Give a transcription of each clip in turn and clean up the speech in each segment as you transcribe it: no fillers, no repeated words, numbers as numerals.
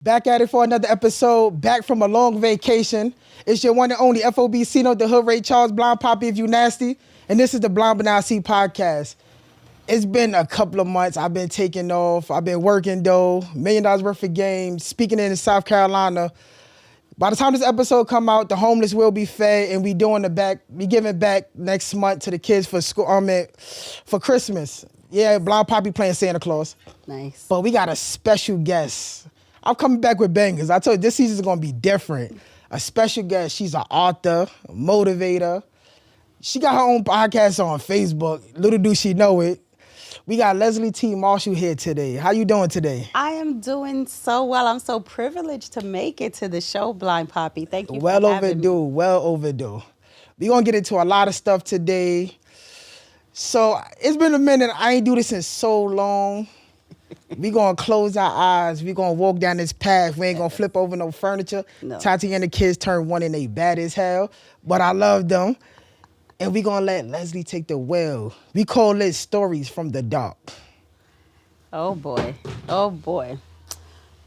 Back at it for another episode, back from a long vacation. It's your one and only FOB Cnote, the Hood Ray Charles, Blind Poppy if you nasty. And this is the BBNIC podcast. It's been a couple of months. I've been taking off. I've been working though. $1 million worth of games, speaking in South Carolina. By the time this episode come out, the homeless will be fed, and we giving back next month to the kids for school. For Christmas. Yeah, Blind Poppy playing Santa Claus. Nice. But we got a special guest. I'm coming back with bangers. I told you this season is gonna be different. A special guest. She's an author, a motivator. She got her own podcast on Facebook. Little do she know it. We got Leslie T. Marshall here today. How you doing today? I am doing so well. I'm so privileged to make it to the show, Blind Poppy. Thank you Well for having overdue. me. Well overdue. We're gonna get into a lot of stuff today. So it's been a minute. I ain't do this in so long. We gonna close our eyes. We gonna walk down this path. We ain't gonna flip over no furniture. No. Tati and the kids turn one and they bad as hell, but I love them. And we gonna let Leslie take the wheel. We call it Stories from the Dark. Oh, boy. Oh, boy.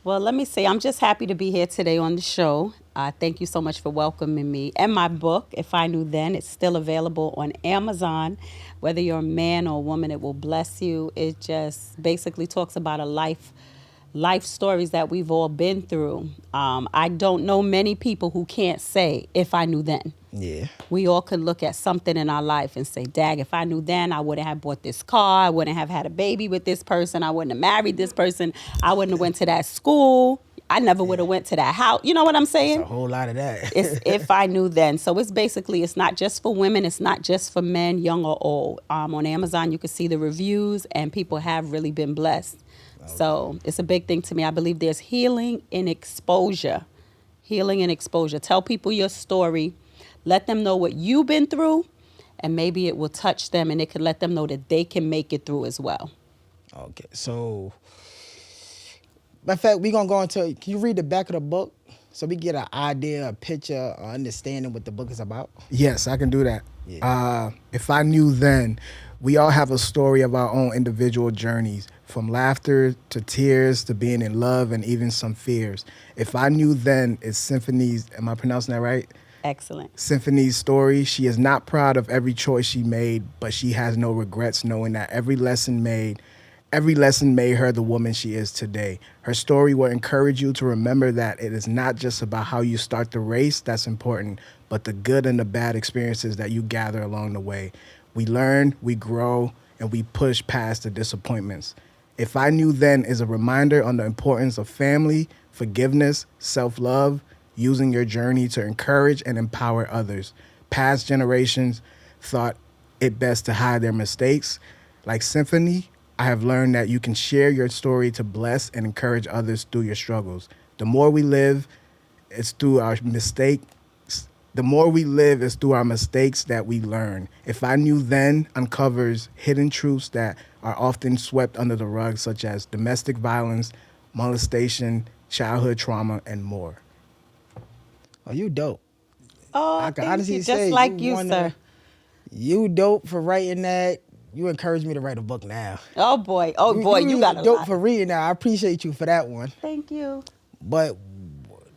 Well, let me say, I'm just happy to be here today on the show. Thank you so much for welcoming me. And my book, If I Knew Then, it's still available on Amazon. Whether you're a man or a woman, it will bless you. It just basically talks about a life stories that we've all been through. I don't know many people who can't say, if I knew then. Yeah. We all could look at something in our life and say, dag, if I knew then, I wouldn't have bought this car. I wouldn't have had a baby with this person. I wouldn't have married this person. I wouldn't have went to that school. I never would have went to that house. You know what I'm saying? A whole lot of that. It's if I knew then. So it's basically, it's not just for women. It's not just for men, young or old. On Amazon, you can see the reviews, and people have really been blessed. Okay. So it's a big thing to me. I believe there's healing in exposure. Healing and exposure. Tell people your story. Let them know what you've been through, and maybe it will touch them, and it could let them know that they can make it through as well. Okay, so, matter of fact, we're going to go into, can you read the back of the book so we get an idea, a picture, or understanding what the book is about? Yes, I can do that. Yeah. If I knew then, we all have a story of our own individual journeys, from laughter to tears to being in love and even some fears. If I knew then is Symphony's, am I pronouncing that right? Excellent. Symphony's story. She is not proud of every choice she made, but she has no regrets knowing that every lesson made her the woman she is today. Her story will encourage you to remember that it is not just about how you start the race that's important, but the good and the bad experiences that you gather along the way. We learn, we grow, and we push past the disappointments. If I Knew Then is a reminder on the importance of family, forgiveness, self-love, using your journey to encourage and empower others. Past generations thought it best to hide their mistakes. Like Symphony, I have learned that you can share your story to bless and encourage others through your struggles. The more we live, it's through our mistakes. The more we live is through our mistakes that we learn. If I Knew Then uncovers hidden truths that are often swept under the rug, such as domestic violence, molestation, childhood trauma, and more. Oh, you dope. Oh, I can thank honestly you. say Just like you, sir. You dope for writing that. You encouraged me to write a book now. Oh, boy. Oh, boy, you really got a dope lot. for reading that. I appreciate you for that one. Thank you. But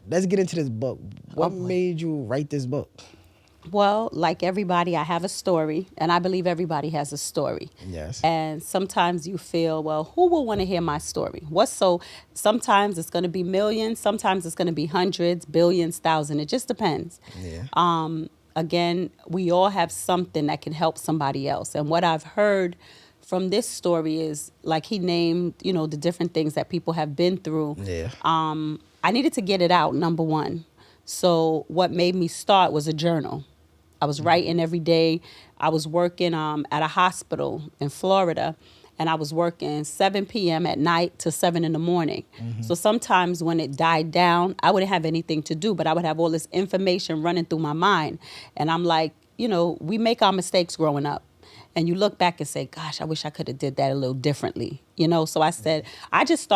let's get into this book. What boy. made you write this book? Well, like everybody, I have a story, and I believe everybody has a story. Yes. And sometimes you feel, well, who will want to hear my story? Sometimes it's going to be millions, sometimes it's going to be hundreds, billions, thousands. It just depends. Yeah. Again, we all have something that can help somebody else. And what I've heard from this story is, like he named, the different things that people have been through. Yeah. I needed to get it out, number one. So what made me start was a journal. I was writing every day. I was working at a hospital in Florida, and I was working 7 p.m. at night to 7 in the morning. Mm-hmm. So sometimes when it died down, I wouldn't have anything to do, but I would have all this information running through my mind. And I'm like, we make our mistakes growing up. And you look back and say, gosh, I wish I could have did that a little differently. So I said, I just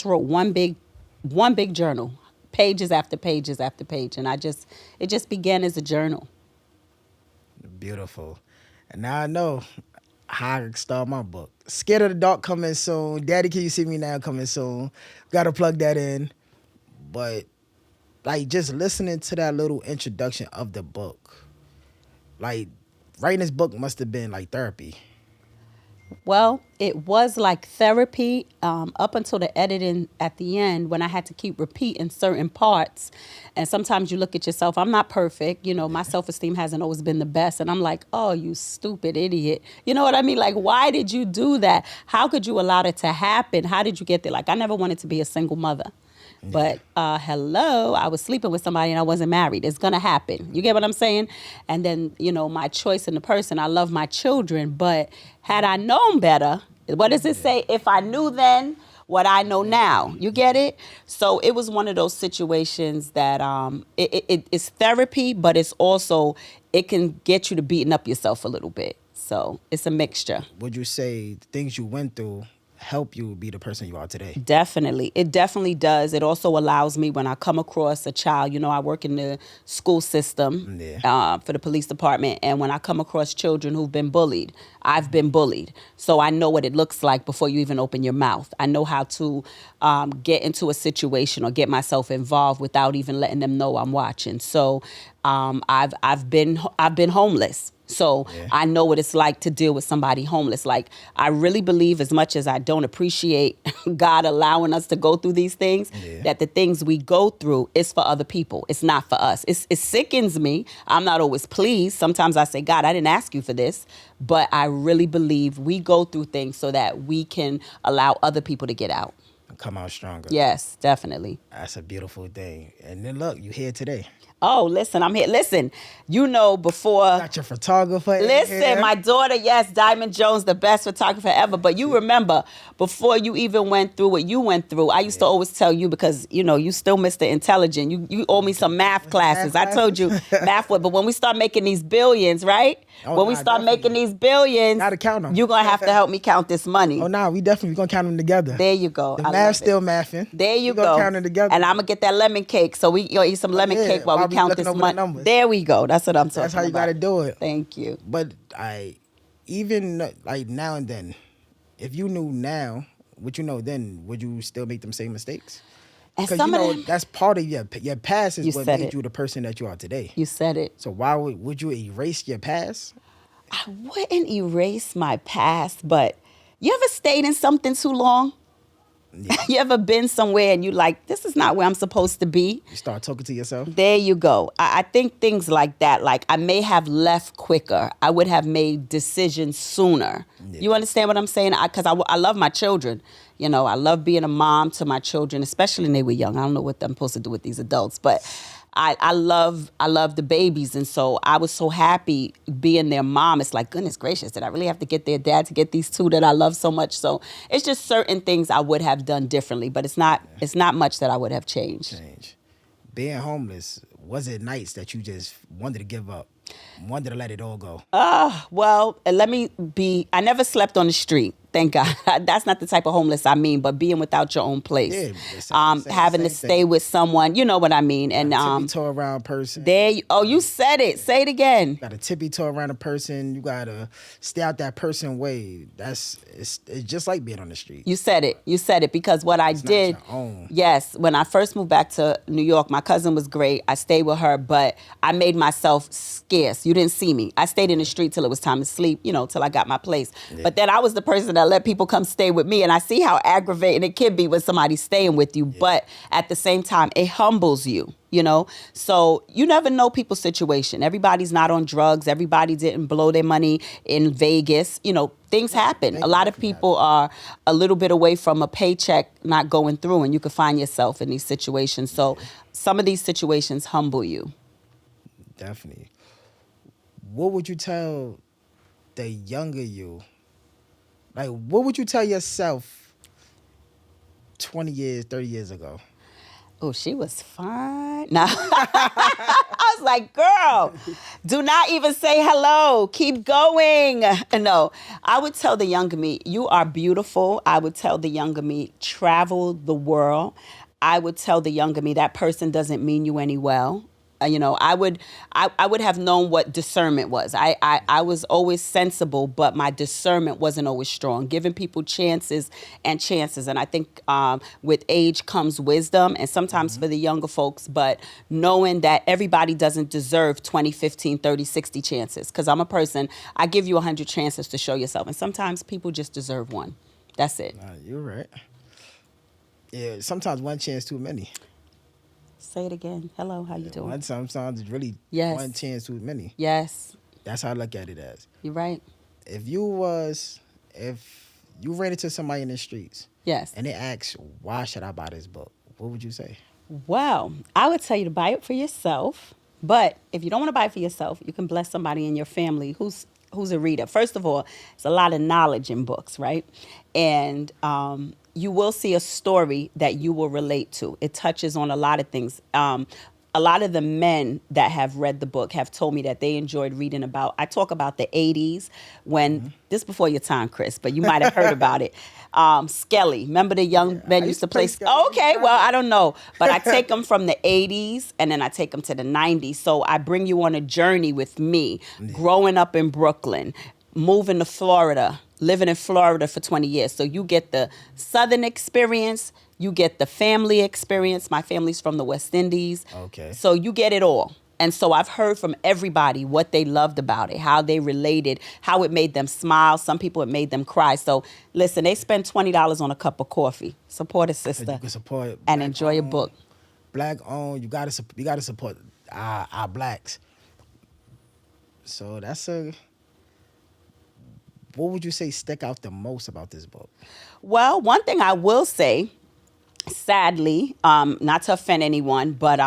wrote one big journal, pages after pages after page. And it just began as a journal. Beautiful. And now I know how I can start my book. Scared of the Dark coming soon. Daddy, Can You See Me Now coming soon. Got to plug that in. But like just listening to that little introduction of the book, like writing this book must have been like therapy. Well, it was like therapy up until the editing at the end when I had to keep repeating certain parts. And sometimes you look at yourself, I'm not perfect. You know, my self-esteem hasn't always been the best. And I'm like, oh, you stupid idiot. You know what I mean? Like, why did you do that? How could you allow it to happen? How did you get there? Like, I never wanted to be a single mother. But hello, I was sleeping with somebody and I wasn't married. It's going to happen. You get what I'm saying? And then, you know, my choice in the person, I love my children. But had I known better, what does it say? If I knew then what I know now. You get it? So it was one of those situations that it's therapy, but it's also, it can get you to beating up yourself a little bit. So it's a mixture. Would you say the things you went through help you be the person you are today? Definitely. It definitely does. It also allows me when I come across a child, you know, I work in the school system for the police department. And when I come across children who've been bullied, I've been bullied. So I know what it looks like before you even open your mouth. I know how to get into a situation or get myself involved without even letting them know I'm watching. So I've been homeless. So I know what it's like to deal with somebody homeless. Like, I really believe, as much as I don't appreciate God allowing us to go through these things, that the things we go through is for other people. It's not for us. It sickens me. I'm not always pleased. Sometimes I say, God, I didn't ask you for this. But I really believe we go through things so that we can allow other people to get out. Come out stronger. Yes, definitely. That's a beautiful thing. And then look, you're here today. Oh, listen, I'm here. Listen, you know, before... Got your photographer in Listen, here. my daughter, yes, Diamond Jones, the best photographer ever. But you remember, before you even went through what you went through, I used to always tell you, because, you know, you still Mr. Intelligent. You owe me some math classes. I told you math. But when we start making these billions, right? When we start making these billions, gotta count them. You're going to have to help me count this money. Oh, nah, we definitely going to count them together. There you go. The math's still mathing. There you we go. Count them together. And I'm going to get that lemon cake. So we eat some lemon cake while we count this money. There we go. That's what I'm talking about. That's how you got to do it. Thank you. But even like now and then, if you knew now what you know then, would you still make them same mistakes? Because you know that's part of your past is what made you the person that you are today. You said it. So why would you erase your past? I wouldn't erase my past, but you ever stayed in something too long? Yeah. You ever been somewhere and you like, this is not where I'm supposed to be? You start talking to yourself? There you go. I think things like that, like I may have left quicker. I would have made decisions sooner. Yeah. You understand what I'm saying? Because I love my children. You know, I love being a mom to my children, especially when they were young. I don't know what I'm supposed to do with these adults, but I love the babies. And so I was so happy being their mom. It's like, goodness gracious, did I really have to get their dad to get these two that I love so much? So it's just certain things I would have done differently, but it's not much that I would have changed. Being homeless, was it nights that you just wanted to give up, wanted to let it all go? Well, I never slept on the street. Thank God. That's not the type of homeless I mean, but being without your own place. Yeah, having to stay with someone, you know what I mean. And tippy-toe around person. You said it. Say it again. You got to tippy-toe around a person. You got to stay out that person way. It's just like being on the street. You said it because what I did. Not your own. Yes, when I first moved back to New York, my cousin was great. I stayed with her, but I made myself scarce. You didn't see me. I stayed in the street till it was time to sleep, you know, till I got my place. Yeah. But then I was the person that let people come stay with me. And I see how aggravating it can be when somebody's staying with you. Yeah. But at the same time, it humbles you, you know? So you never know people's situation. Everybody's not on drugs. Everybody didn't blow their money in Vegas. You know, things happen. A lot of people are a little bit away from a paycheck not going through, and you can find yourself in these situations. So some of these situations humble you. Definitely. What would you tell the younger you? Like, what would you tell yourself 20 years, 30 years ago? Oh, she was fine. Nah. I was like, girl, do not even say hello. Keep going. No, I would tell the younger me, you are beautiful. I would tell the younger me, travel the world. I would tell the younger me, that person doesn't mean you any well. I would have known what discernment was. I was always sensible, but my discernment wasn't always strong. Giving people chances, and I think with age comes wisdom, and sometimes for the younger folks, but knowing that everybody doesn't deserve 20, 15, 30, 60 chances. Because I'm a person, I give you 100 chances to show yourself, and sometimes people just deserve one. That's it. You're right. Yeah, sometimes one chance too many. Say it again. Hello, how you doing? Sometimes it's really Yes. one chance too many. Yes, That's how I look at it as. you're right. If you ran into somebody in the streets Yes. and they asked, why should I buy this book? What would you say? Well, I would tell you to buy it for yourself. But if you don't want to buy it for yourself, you can bless somebody in your family who's a reader. First of all, it's a lot of knowledge in books, right? And you will see a story that you will relate to. It touches on a lot of things. A lot of the men that have read the book have told me that they enjoyed reading about, I talk about the 80s when, this before your time, Chris, but you might have heard about it. Skelly, remember the young men used to play? Oh, okay, well, I don't know. But I take them from the 80s and then I take them to the 90s. So I bring you on a journey with me, growing up in Brooklyn, moving to Florida, living in Florida for 20 years. So you get the Southern experience, you get the family experience. My family's from the West Indies. Okay. So you get it all. And so I've heard from everybody what they loved about it, how they related, how it made them smile. Some people, it made them cry. So listen, they spend $20 on a cup of coffee. Support a sister You can support and enjoy a book. Black owned. You gotta support our blacks. So what would you say stick out the most about this book? Well, one thing I will say, sadly, not to offend anyone, but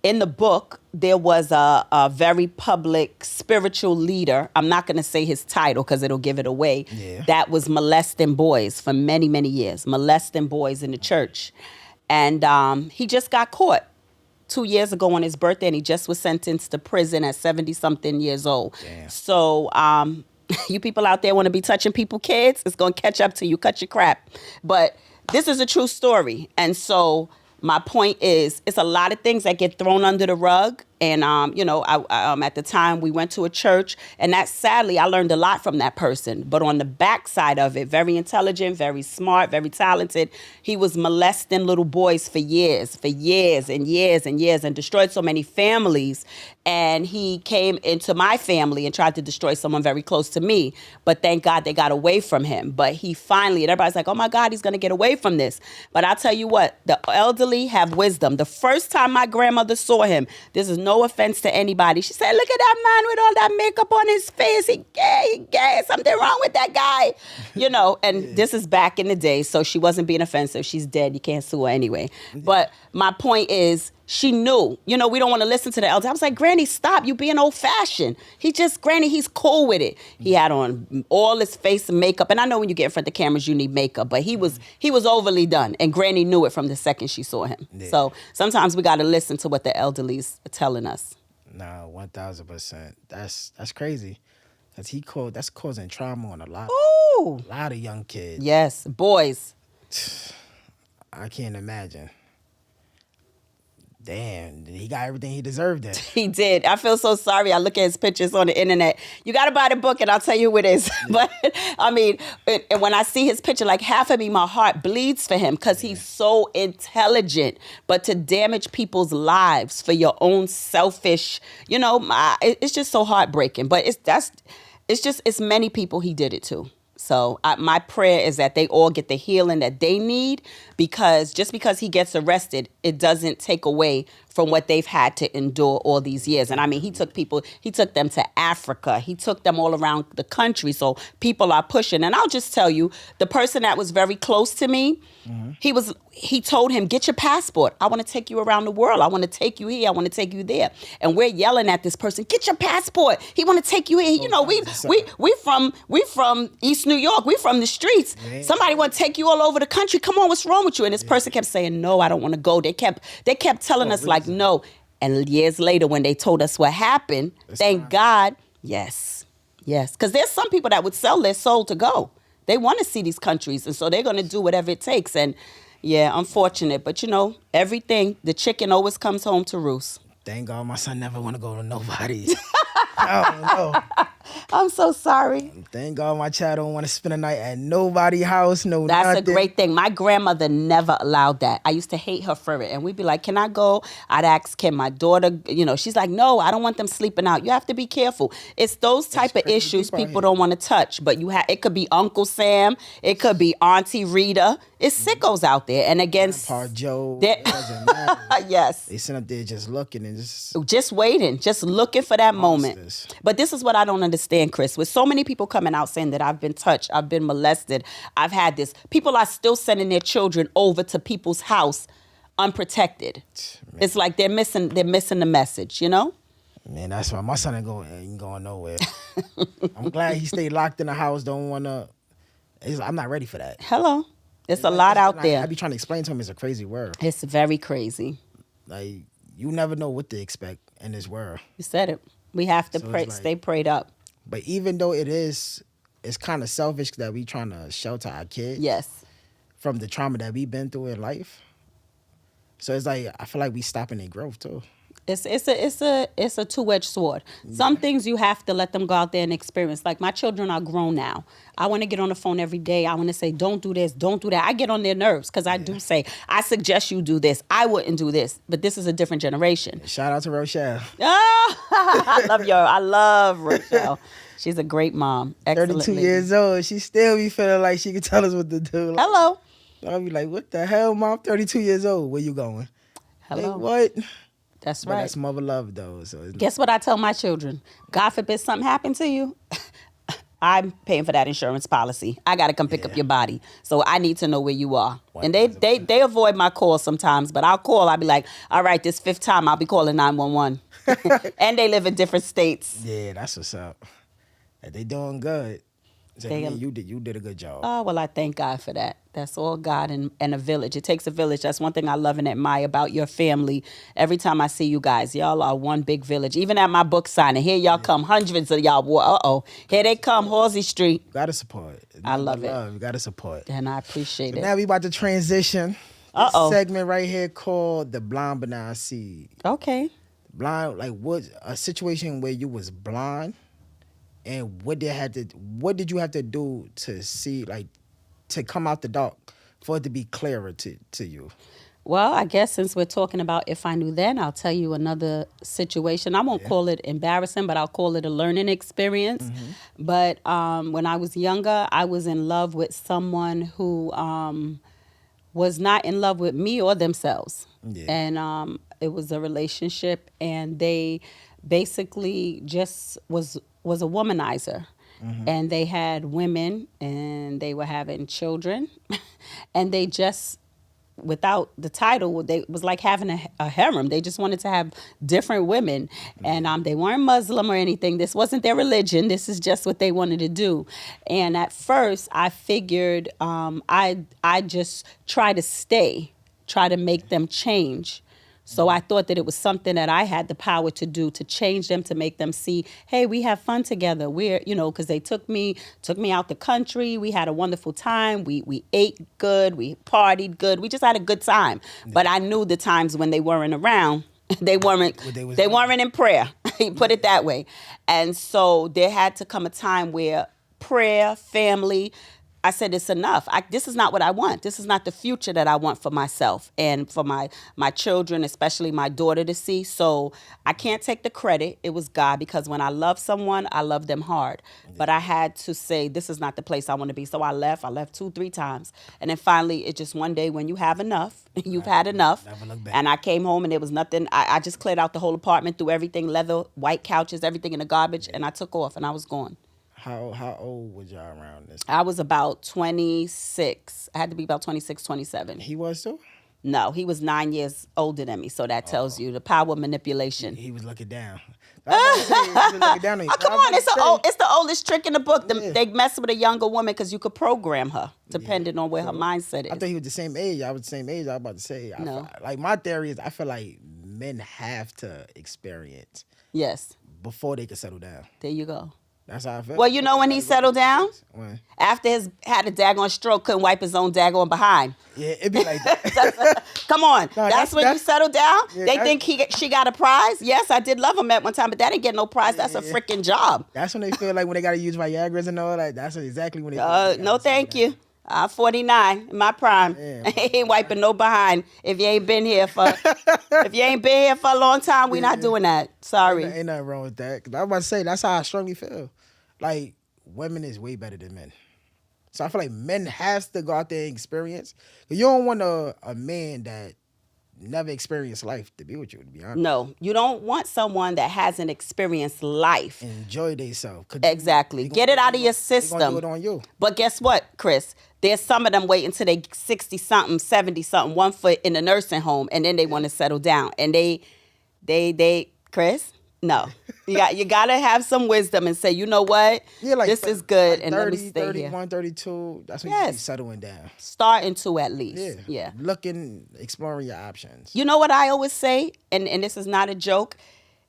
in the book, there was a very public spiritual leader. I'm not going to say his title because it'll give it away. Yeah. That was molesting boys for many, many years, molesting boys in the church. And he just got caught 2 years ago on his birthday, and he just was sentenced to prison at 70-something years old. Damn. So you people out there want to be touching people, kids, it's going to catch up to you. Cut your crap. But this is a true story. And so my point is, it's a lot of things that get thrown under the rug. And, at the time we went to a church, and that sadly, I learned a lot from that person. But on the backside of it, very intelligent, very smart, very talented. He was molesting little boys for years and years, and destroyed so many families. And he came into my family and tried to destroy someone very close to me. But thank God they got away from him. But he finally, and everybody's like, oh my God, he's going to get away from this. But I'll tell you what, the elderly have wisdom. The first time my grandmother saw him, this is no offense to anybody. She said, look at that man with all that makeup on his face. He gay. Something wrong with that guy. And this is back in the day, so she wasn't being offensive. She's dead. You can't sue her anyway. But my point is, she knew. We don't want to listen to the elders. I was like, Granny, stop. You being old-fashioned. Granny, he's cool with it. He had on all his face and makeup. And I know when you get in front of the cameras, you need makeup. But he was overly done. And Granny knew it from the second she saw him. Yeah. So sometimes we got to listen to what the elderly's are telling us. No, 1,000%. That's crazy. That's causing trauma on a lot of young kids. Yes, boys. I can't imagine. Damn, he got everything he deserved then. He did. I feel so sorry. I look at his pictures on the internet. You got to buy the book and I'll tell you who it is. But I mean, and when I see his picture, like half of me, my heart bleeds for him because he's so intelligent. But to damage people's lives for your own selfish, it's just so heartbreaking. But it's many people he did it to. So my prayer is that they all get the healing that they need, because just because he gets arrested, it doesn't take away from what they've had to endure all these years. And I mean, he took them to Africa. He took them all around the country. So people are pushing. And I'll just tell you, the person that was very close to me, he told him, get your passport. I want to take you around the world. I want to take you here. I want to take you there. And we're yelling at this person, get your passport. He want to take you here. We from East New York. We from the streets. Man. Somebody want to take you all over the country. Come on, what's wrong with you? And this person kept saying, no, I don't want to go. They kept telling us like, no. And years later, when they told us what happened, thank God, yes. Because there's some people that would sell their soul to go. They want to see these countries, and so they're going to do whatever it takes. And yeah, unfortunate. But everything, the chicken always comes home to roost. Thank God my son never want to go to nobody's. I don't know. I'm so sorry. Thank God my child don't want to spend a night at nobody's house. No, That's nothing. a great thing. My grandmother never allowed that. I used to hate her for it. And we'd be like, can I go? I'd ask, can my daughter, she's like, no, I don't want them sleeping out. You have to be careful. It's those type of issues people don't want to touch. But it could be Uncle Sam. It could be Auntie Rita. It's sickos out there. And against Grandpa Joe. It doesn't matter. yes. They sit up there just looking and Just waiting, just looking for that moment. Monsters. But this is what I don't understand, Chris. With so many people coming out saying that I've been touched, I've been molested, I've had this. People are still sending their children over to people's house unprotected. Man. It's like they're missing the message, Man, that's why my son ain't going nowhere. I'm glad he stayed locked in the house. Don't want to. I'm not ready for that. Hello. It's a lot out there. I be trying to explain to him it's a crazy world. It's very crazy. Like, you never know what to expect in this world. You said it. We have to stay prayed up. But even though it's kind of selfish that we trying to shelter our kids. Yes. From the trauma that we've been through in life. So it's like, I feel like we stopping their growth too. It's a two-edged sword. Yeah. Some things you have to let them go out there and experience. Like, my children are grown now. I want to get on the phone every day. I want to say, don't do this, don't do that. I get on their nerves because I do say, I suggest you do this. I wouldn't do this. But this is a different generation. Shout out to Rochelle. I love Rochelle. She's a great mom. Excellent 32 lady. years old. She still be feeling like she can tell us what to do. Like, hello. I'll be like, what the hell, Mom? 32 years old. Where you going? Hello. Like, what? That's but right. That's mother love, though. So guess what I tell my children? God forbid something happen to you. I'm paying for that insurance policy. I got to come pick up your body. So I need to know where you are. 100%. And they avoid my calls sometimes, but I'll call. I'll be like, all right, this 5th time I'll be calling 911. And they live in different states. Yeah, that's what's up. And they doing good. So you did a good job. Oh, well, I thank God for that. That's all God and a village. It takes a village. That's one thing I love and admire about your family. Every time I see you guys, y'all are one big village. Even at my book signing, here y'all come, hundreds of y'all. Here they come, Halsey Street. You gotta support. I love it. You gotta support. And I appreciate it. Now we about to transition. This segment right here called the Blind BBNIC. Okay. Blind, like what a situation where you was blind. And what did you have to do to see, like, to come out the dark for it to be clearer to you? Well, I guess since we're talking about if I knew then, I'll tell you another situation. I won't call it embarrassing, but I'll call it a learning experience. Mm-hmm. But when I was younger, I was in love with someone who was not in love with me or themselves. Yeah. And it was a relationship, and they basically just was a womanizer. Mm-hmm. And they had women, and they were having children. And they just, without the title, they was like having a harem. They just wanted to have different women. Mm-hmm. And they weren't Muslim or anything. This wasn't their religion. This is just what they wanted to do. And at first, I figured I just try to make them change. So I thought that it was something that I had the power to do, to change them, to make them see, hey, we have fun together. We're, because they took me out the country. We had a wonderful time. We ate good. We partied good. We just had a good time. Yeah. But I knew the times when they weren't around, they weren't in prayer. Put it that way. And so there had to come a time where prayer, family, I said, it's enough. This is not what I want. This is not the future that I want for myself and for my children, especially my daughter, to see. So I can't take the credit. It was God, because when I love someone, I love them hard. Yeah. But I had to say, this is not the place I want to be. So I left 2-3 times. And then finally, it just one day when you have enough, you've had enough. Never look back. And I came home and there was nothing. I just cleared out the whole apartment, threw everything, leather, white couches, everything in the garbage. And I took off and I was gone. How old was y'all around this time? I was about 26. I had to be about 26, 27. He was too? No, he was 9 years older than me. So that tells you the power of manipulation. He was looking down. Come on, it's the oldest trick in the book. They mess with a younger woman because you could program her depending on where her mindset is. I thought he was the same age. I was the same age. I was about to say. No. My theory is I feel like men have to experience. Yes. Before they can settle down. There you go. That's how I feel. Well, you know when he settled down? When? After had a daggone stroke, couldn't wipe his own daggone behind. Yeah, it'd be like that. Come on. No, that's when you settle down? Yeah, they think she got a prize? Yes, I did love him at one time, but that didn't get no prize. That's a freaking job. That's when they feel like when they got to use Viagra's and all that. That's exactly when they feel like No, thank you. I'm 49 in my prime. Yeah. Ain't wiping no behind. If you ain't been here for a long time, we not doing that. Sorry. Ain't nothing wrong with that. 'Cause I was about to say, that's how I strongly feel. Like, women is way better than men. So I feel like men has to go out there and experience. You don't want a man that never experienced life to be with you, to be honest. No, you don't want someone that hasn't experienced life. Enjoy themselves. Exactly. Get it out of your system. They gonna do it on you. But guess what, Chris? There's some of them waiting till they 60-something, 70-something, 1 foot in a nursing home, and then they want to settle down. And they, Chris? No. You gotta have some wisdom and say, you know what? Yeah, like this is good, like and 30, let me stay 31, here. 32, that's when you Yes. be settling down. Starting to at least. Yeah. Looking, exploring your options. You know what I always say, and this is not a joke.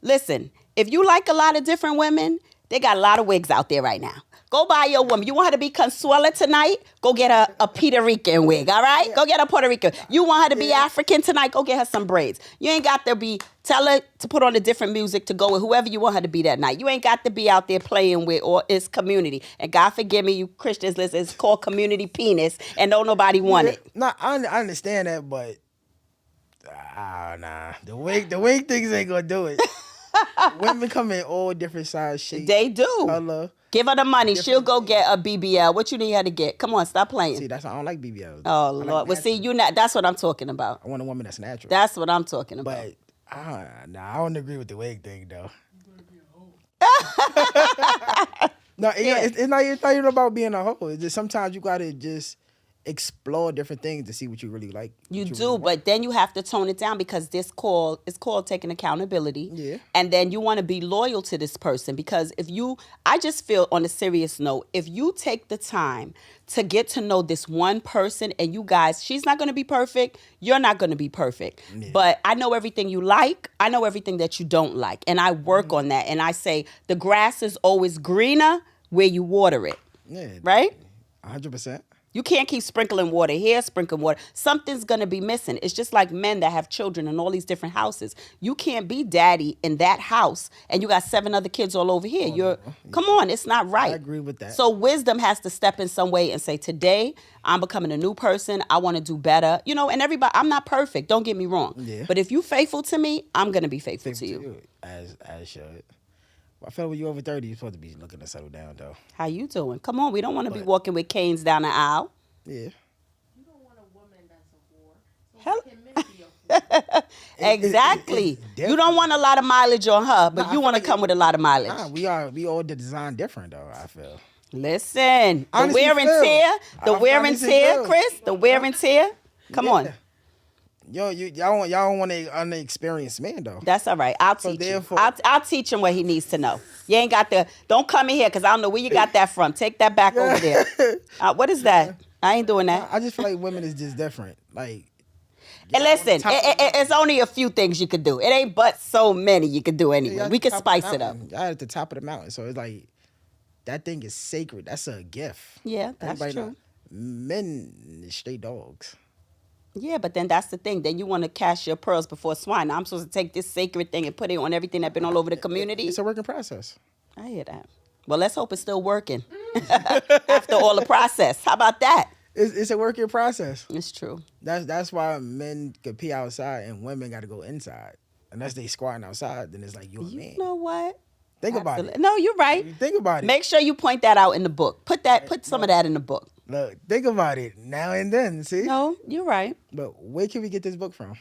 Listen, if you like a lot of different women, they got a lot of wigs out there right now. Go buy your woman. You want her to be Consuela tonight? Go get a Puerto Rican wig, all right? Go get a Puerto Rican. You want her to be African tonight? Go get her some braids. You ain't got to tell her to put on a different music to go with whoever you want her to be that night. You ain't got to be out there playing with, or it's community. And God forgive me, you Christians, listen, it's called community penis, and don't nobody want it. No, I understand that, but nah. The wig things ain't gonna do it. Women come in all different size, shapes. They do. Color. Give her the money. She'll go get a BBL. What you need her to get? Come on, stop playing. See, that's why I don't like BBLs. Oh, Lord. Well, see, that's what I'm talking about. I want a woman that's natural. That's what I'm talking about. But I don't agree with the wig thing though. No, it's not even about being a hoe. It's just sometimes you gotta just explore different things to see what you really like. You do, but then you have to tone it down because it's called taking accountability. Yeah. And then you want to be loyal to this person because I just feel on a serious note, if you take the time to get to know this one person and you guys, she's not going to be perfect, you're not going to be perfect. Yeah. But I know everything you like, I know everything that you don't like, and I work on that. And I say the grass is always greener where you water it. Yeah. Right? 100%. You can't keep sprinkling water here, sprinkling water. Something's going to be missing. It's just like men that have children in all these different houses. You can't be daddy in that house and you got 7 other kids all over here. Come on, it's not right. I agree with that. So wisdom has to step in some way and say, today I'm becoming a new person. I want to do better. And everybody, I'm not perfect. Don't get me wrong. Yeah. But if you faithful to me, I'm going to be faithful to you. As should. I feel when you're over 30, you're supposed to be looking to settle down, though. How you doing? Come on, we don't want to be walking with canes down the aisle. Yeah. You don't want a woman that's a whore. So can men be a whore? Exactly. You don't want a lot of mileage on her, but you want to come with a lot of mileage. Nah, we all design different, though, I feel. Listen, the Honestly, wear and tear, Chris, the wear and tear. Come on. Y'all don't want an unexperienced man though. That's all right. I'll teach him. I'll teach him what he needs to know. You ain't got don't come in here because I don't know where you got that from. Take that back over there. What is that? I ain't doing that. I just feel like women is just different. Like, and listen, it's only a few things you could do. It ain't but so many you could do anyway. We could spice it up. Y'all at the top of the mountain, so it's like that thing is sacred. That's a gift. Yeah, that's true. Men is straight dogs. Yeah, but then that's the thing. Then you want to cast your pearls before swine. Now I'm supposed to take this sacred thing and put it on everything that's been all over the community. It's a working process. I hear that. Well, let's hope it's still working after all the process. How about that? It's a working process. It's true. That's why men can pee outside and women got to go inside. Unless they squatting outside, then it's like you're a man. You know what? Think about it. No, you're right. Think about it. Make sure you point that out in the book. Put some of that in the book. Look, think about it now and then, see? No, you're right. But where can we get this book from?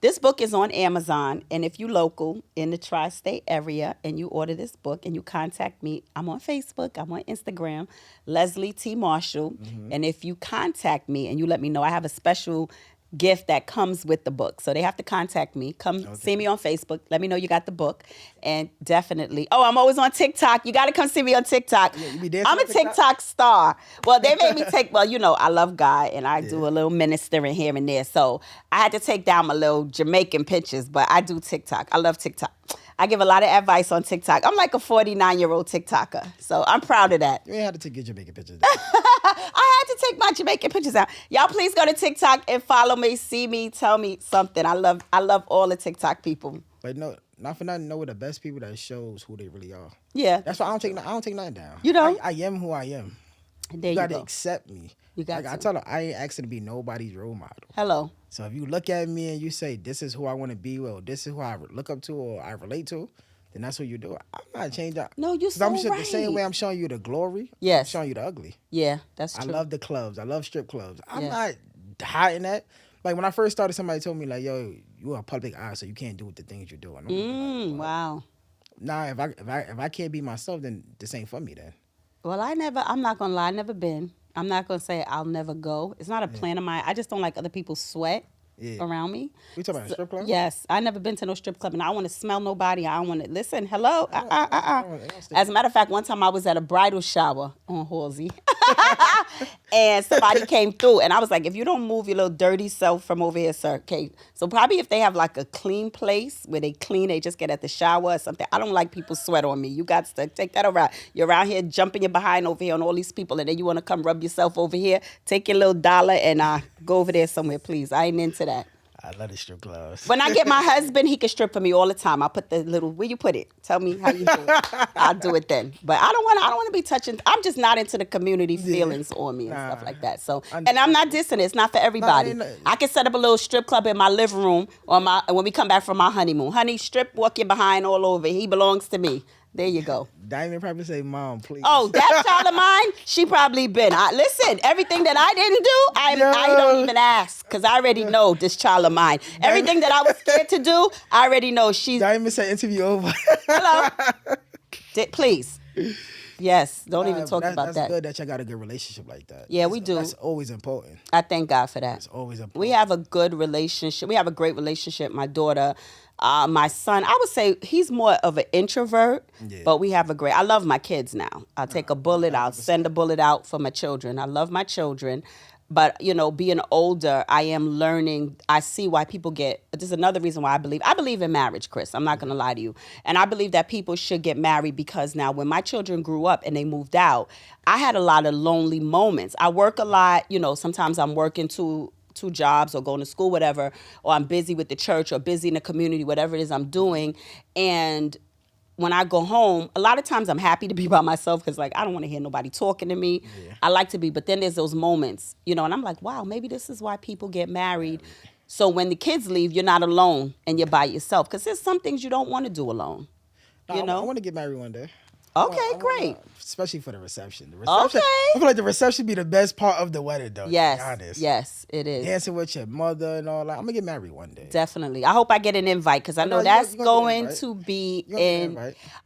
This book is on Amazon, and if you local in the tri-state area and you order this book and you contact me, I'm on Facebook, I'm on Instagram, Leslie T. Marshall, and if you contact me and you let me know, I have a special gift that comes with the book. So they have to contact me. Come see me on Facebook. Let me know you got the book. And definitely, I'm always on TikTok. You got to come see me on TikTok. Yeah, you be dancing I'm a on TikTok? TikTok star. Well, they made me I love God and I do a little ministering here and there. So I had to take down my little Jamaican pictures, but I do TikTok. I love TikTok. I give a lot of advice on TikTok. I'm like a 49-year-old TikToker, so I'm proud of that. You ain't had to take your Jamaican pictures. I had to take my Jamaican pictures out. Y'all, please go to TikTok and follow me, see me, tell me something. I love all the TikTok people. But no, not for nothing. Know the best people that shows who they really are. Yeah, That's why I don't take nothing down. You don't? I am who I am. there You you gotta go. accept me. You got I to. tell her I ain't asking to be nobody's role model. Hello. So if you look at me and you say this is who I want to be, or this is who I look up to, or I relate to, then that's what you do. I'm not changing. No, you're 'Cause so I'm right. the same way I'm showing you the glory. Yes. I'm showing you the ugly. Yeah, that's I true. love the clubs. I love strip clubs. I'm Yeah. not hiding that. Like when I first started, somebody told me like, "Yo, you are a public eye, so you can't do the things you're doing." I'm like, what? Wow. Nah, if I can't be myself, then this ain't for me. Then Well, I'm not going to lie, I never been. I'm not going to say I'll never go. It's not a plan of mine. I just don't like other people sweat around me. We talking about a strip club? Yes. I never been to no strip club, and I don't want to smell nobody. I don't want to, listen, hello? don't stick As a matter of fact, one time I was at a bridal shower on Halsey, and somebody came through, and I was like, if you don't move your little dirty self from over here, sir, okay. So probably if they have like a clean place where they clean, they just get at the shower or something. I don't like people sweat on me. You got to take that around. You're around here jumping your behind over here on all these people, and then you want to come rub yourself over here. Take your little dollar and go over there somewhere, please. I ain't into that. I love the strip clubs. When I get my husband, he can strip for me all the time. I put the little, where you put it? Tell me how you do it. I'll do it then. But I don't want to be touching. I'm just not into the community feelings on me and stuff like that. So, and I'm not dissing it. It's not for everybody. I can set up a little strip club in my living room or when we come back from our honeymoon. Honey, strip, walk your behind all over. He belongs to me. There you go. Diamond probably say, "Mom, please." Oh, that child of mine, she probably been. Listen, everything that I didn't do, I don't even ask because I already know this child of mine. Everything that I was scared to do, I already know she's. Diamond said, "Interview over." Hello. Please. Yes, don't even talk about that's that. good that y'all got a good relationship like that. Yeah, we do. That's always important. I thank God for that. It's always important. We have a good relationship. We have a great relationship. My daughter, my son, I would say he's more of an introvert, but we have I love my kids now. I'll take a bullet. I'll send a bullet out for my children. I love my children. But, being older, I am learning. I see why people this is another reason why I believe in marriage, Chris. I'm not going to lie to you. And I believe that people should get married because now when my children grew up and they moved out, I had a lot of lonely moments. I work a lot. Sometimes I'm working two jobs or going to school, whatever, or I'm busy with the church or busy in the community, whatever it is I'm doing. And when I go home, a lot of times I'm happy to be by myself because, I don't want to hear nobody talking to me. Yeah. I like to be, but then there's those moments, and I'm like, wow, maybe this is why people get married. So when the kids leave, you're not alone and you're by yourself because there's some things you don't want to do alone. I want to get married one day. Okay, great. Especially for the reception. The reception. Okay. I feel like the reception be the best part of the wedding, though. Yes, to be honest. yes, it is. Dancing with your mother and all that. I'm gonna get married one day. Definitely. I hope I get an invite because I know that's going to be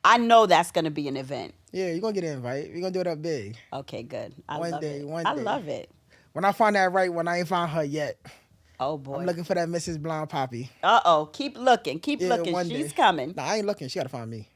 I know that's going to be an event. Yeah, you're gonna get an invite. We're gonna do it up big. Okay, good. One day. I love it. When I find that right one, I ain't found her yet. Oh boy. I'm looking for that Mrs. Blonde Poppy. Uh-oh. Keep looking. Keep looking. She's coming. Nah, I ain't looking. She gotta find me.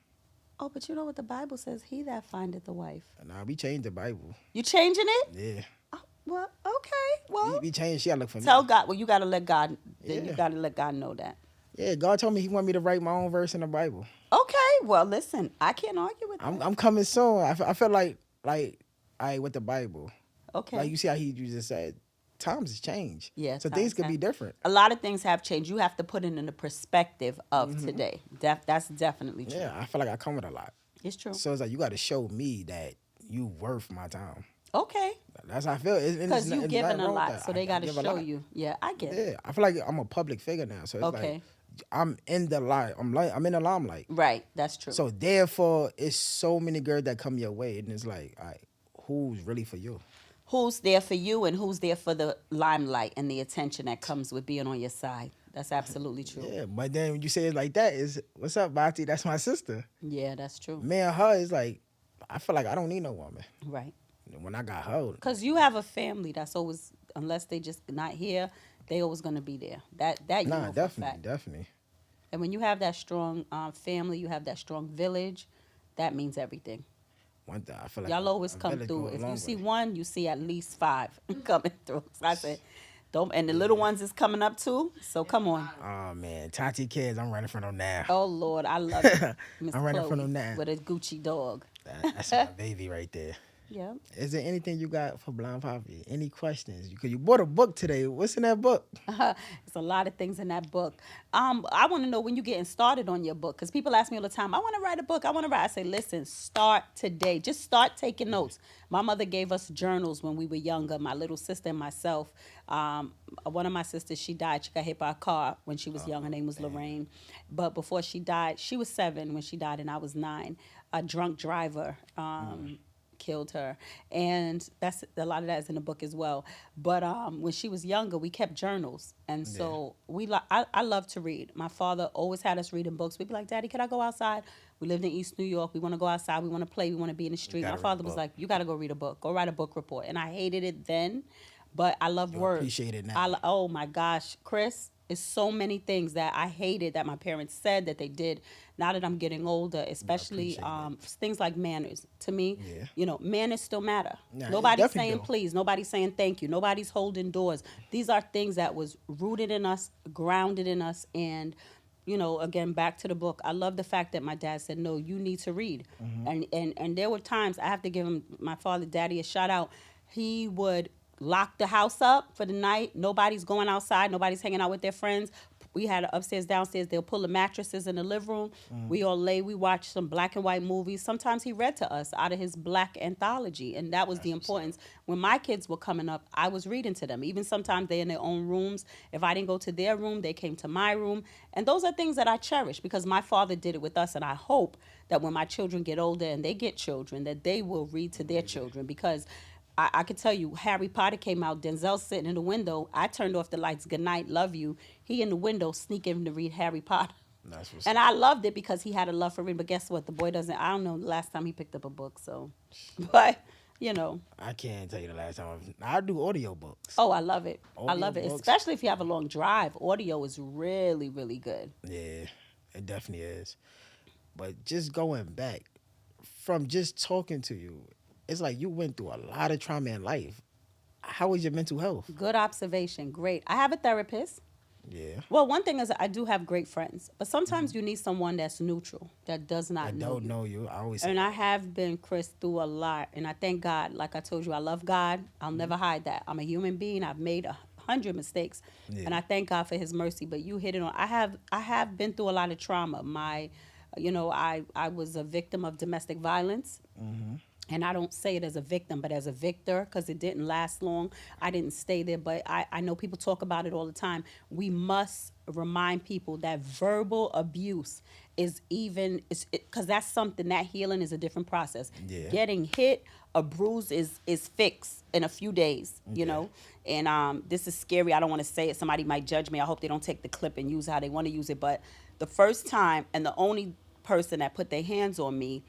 Oh, but you know what the Bible says? He that findeth a wife. Nah, we changed the Bible. You changing it? Yeah. Oh, well, okay. Well, we changed. She gotta look for me. Tell God. Well, you gotta let God. Then you gotta let God know that. Yeah, God told me He want me to write my own verse in the Bible. Okay. Well, listen, I can't argue with that. I'm coming soon. I feel like with the Bible. Okay. Like you see how you just said, times has changed. Yeah. So things could be different. A lot of things have changed. You have to put it in the perspective of today. That's definitely true. Yeah, I feel like I come with a lot. It's true. So it's like you got to show me that you worth my time. Okay. That's how I feel. Because you giving a lot, so they got to show you. Yeah, I get it. Yeah, I feel like I'm a public figure now, so it's like I'm in the light. I'm in the limelight. Right, that's true. So therefore, it's so many girls that come your way, and it's like, all right, who's really for you? Who's there for you, and who's there for the limelight and the attention that comes with being on your side? That's absolutely true. Yeah, but then when you say it like that, is what's up, Bati? That's my sister. Yeah, that's true. Me and her is like, I feel like I don't need no woman. Right. When I got her, because you have a family that's always, unless they just not here, they always gonna be there. That you know for a fact. Definitely. And when you have that strong family, you have that strong village, that means everything. One thing I feel like y'all always come through. If you see one, you see at least 5 coming through. So I said, Don't, and the little ones is coming up too. So come on. Oh man, Tati kids, I'm running from them now. Oh Lord, I love it. Miss I'm running Chloe from them now. with a Gucci dog. That's my baby right there. Yeah. Is there anything you got for Blind Poppy? Any questions? Because you bought a book today. What's in that book? It's a lot of things in that book. I want to know when you're getting started on your book, because people ask me all the time, I want to write a book. I want to write. I say, listen, start today. Just start taking notes. My mother gave us journals when we were younger, my little sister and myself. One of my sisters, she died. She got hit by a car when she was young. Her name was Lorraine. But before she died, she was 7 when she died, and I was 9. A drunk driver killed her, and that's a lot of that is in the book as well. But when she was younger, we kept journals, and so I love to read. My father always had us reading books. We'd be like, Daddy, can I go outside? We lived in East New York. We want to go outside. We want to play. We want to be in the street. My father was like, you got to go read a book. Go write a book report. And I hated it then, but I love words. Appreciate it now. Oh my gosh, Chris. It's so many things that I hated that my parents said that they did. Now that I'm getting older, especially things like manners. To me, manners still matter. Nah, Nobody's saying do. please. Nobody's saying thank you. Nobody's holding doors. These are things that was rooted in us, grounded in us, and again, back to the book. I love the fact that my dad said, no, you need to read. And there were times I have to give him, my father, Daddy, a shout out. He would lock the house up for the night. Nobody's going outside. Nobody's hanging out with their friends. We had upstairs, downstairs. They'll pull the mattresses in the living room. We all lay. We watch some black and white movies. Sometimes he read to us out of his black anthology, and that was the importance. When my kids were coming up, I was reading to them. Even sometimes they're in their own rooms. If I didn't go to their room, they came to my room. And those are things that I cherish because my father did it with us, and I hope that when my children get older and they get children, that they will read to their children because I could tell you, Harry Potter came out, Denzel's sitting in the window. I turned off the lights, good night, love you. He in the window sneaking to read Harry Potter. And I loved it because he had a love for reading. But guess what? The boy doesn't, I don't know the last time he picked up a book. So, but, I can't tell you the last time. I do audiobooks. Oh, I love it. I love it. Audiobooks. Especially if you have a long drive. Audio is really, really good. Yeah, it definitely is. But just going back, from just talking to you, it's like you went through a lot of trauma in life. How was your mental health? Good observation. Great. I have a therapist. Yeah. Well, one thing is I do have great friends, but sometimes you need someone that's neutral, that does not I know don't you. know you. I always say And I have been, Chris, through a lot, and I thank God. Like I told you, I love God. I'll never hide that. I'm a human being. I've made 100 mistakes, and I thank God for His mercy. But you hit it on. I have been through a lot of trauma. I was a victim of domestic violence. And I don't say it as a victim, but as a victor, because it didn't last long. I didn't stay there, but I know people talk about it all the time. We must remind people that verbal abuse is because that's something, that healing is a different process. Yeah. Getting hit, a bruise is fixed in a few days, you know? And this is scary. I don't want to say it. Somebody might judge me. I hope they don't take the clip and use it how they want to use it. But the first time, and the only person that put their hands on me,